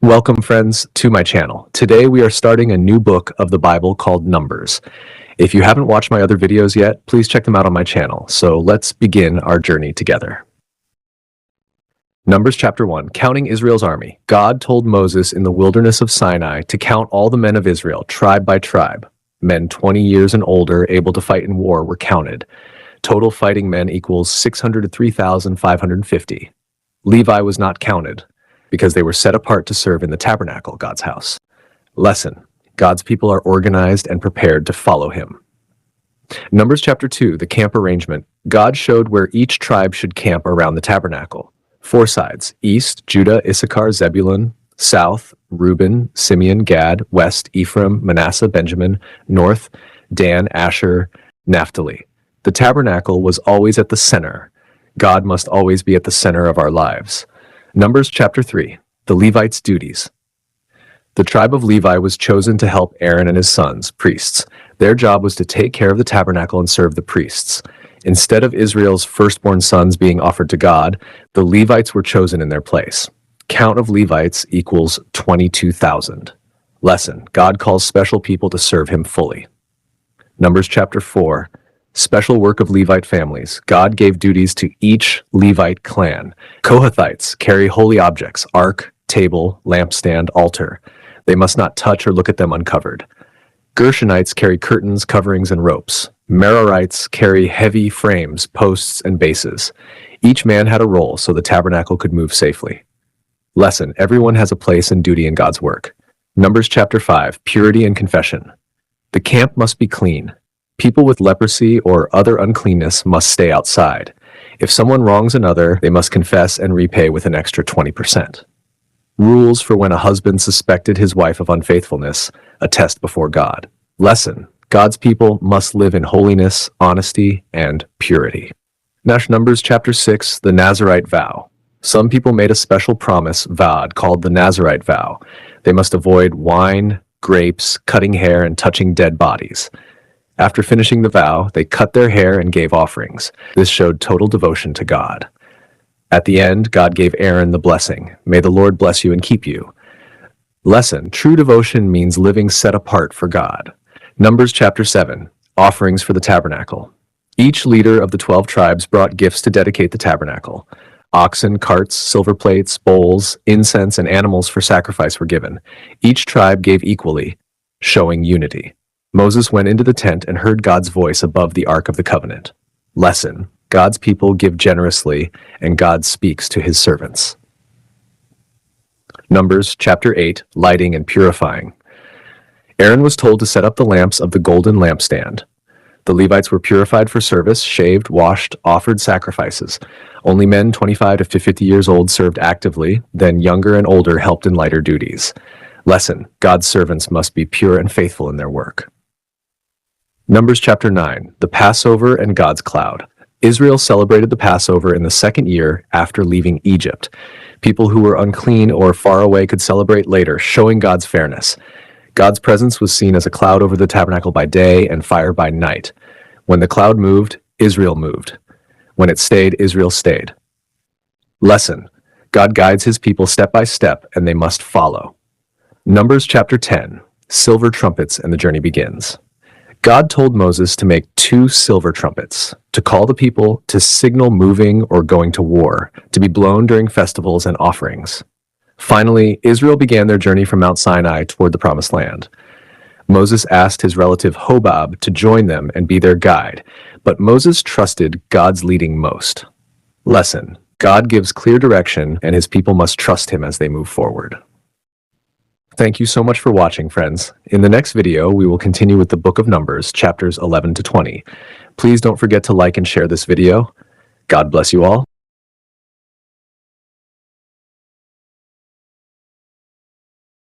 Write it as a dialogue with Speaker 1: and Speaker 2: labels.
Speaker 1: Welcome, friends, to my channel. Today we are starting a new book of the Bible called Numbers. If you haven't watched my other videos yet, please check them out on my channel. So let's begin our journey together. Numbers chapter 1, Counting Israel's Army. God told Moses in the wilderness of Sinai to count all the men of Israel, tribe by tribe. Men 20 years and older able to fight in war were counted. Total fighting men equals 603,550. Levi was not counted, because they were set apart to serve in the tabernacle, God's house. Lesson: God's people are organized and prepared to follow him. Numbers chapter 2, the camp arrangement. God showed where each tribe should camp around the tabernacle. 4 sides: east, Judah, Issachar, Zebulun; south, Reuben, Simeon, Gad; west, Ephraim, Manasseh, Benjamin; north, Dan, Asher, Naphtali. The tabernacle was always at the center. God must always be at the center of our lives. Numbers chapter 3, the Levites' duties. The tribe of Levi was chosen to help Aaron and his sons, priests. Their job was to take care of the tabernacle and serve the priests. Instead of Israel's firstborn sons being offered to God, the Levites were chosen in their place. Count of Levites equals 22,000. Lesson: God calls special people to serve him fully. Numbers chapter 4, special work of Levite families. God gave duties to each Levite clan. Kohathites carry holy objects: ark, table, lampstand, altar. They must not touch or look at them uncovered. Gershonites carry curtains, coverings, and ropes. Merarites carry heavy frames, posts, and bases. Each man had a role so the tabernacle could move safely. Lesson: everyone has a place and duty in God's work. Numbers chapter 5, purity and confession. The camp must be clean. People with leprosy or other uncleanness must stay outside. If someone wrongs another, they must confess and repay with an extra 20%. Rules for when a husband suspected his wife of unfaithfulness, a test before God. Lesson: God's people must live in holiness, honesty, and purity. Numbers chapter 6, the Nazirite vow. Some people made a special promise, vowed, called the Nazirite vow. They must avoid wine, grapes, cutting hair, and touching dead bodies. After finishing the vow, they cut their hair and gave offerings. This showed total devotion to God. At the end, God gave Aaron the blessing. May the Lord bless you and keep you. Lesson: true devotion means living set apart for God. Numbers chapter 7, offerings for the tabernacle. Each leader of the 12 tribes brought gifts to dedicate the tabernacle. Oxen, carts, silver plates, bowls, incense, and animals for sacrifice were given. Each tribe gave equally, showing unity. Moses went into the tent and heard God's voice above the Ark of the Covenant. Lesson: God's people give generously, and God speaks to his servants. Numbers chapter 8, lighting and purifying. Aaron was told to set up the lamps of the golden lampstand. The Levites were purified for service, shaved, washed, offered sacrifices. Only men 25 to 50 years old served actively, then younger and older helped in lighter duties. Lesson: God's servants must be pure and faithful in their work. Numbers chapter 9, the Passover and God's cloud. Israel celebrated the Passover in the second year after leaving Egypt. People who were unclean or far away could celebrate later, showing God's fairness. God's presence was seen as a cloud over the tabernacle by day and fire by night. When the cloud moved, Israel moved. When it stayed, Israel stayed. Lesson: God guides his people step by step, and they must follow. Numbers chapter 10, silver trumpets, and the journey begins. God told Moses to make 2 silver trumpets, to call the people to signal moving or going to war, to be blown during festivals and offerings. Finally, Israel began their journey from Mount Sinai toward the Promised Land. Moses asked his relative Hobab to join them and be their guide, but Moses trusted God's leading most. Lesson: God gives clear direction, and his people must trust him as they move forward. Thank you so much for watching, friends. In the next video, we will continue with the book of Numbers, chapters 11 to 20. Please don't forget to like and share this video. God bless you all.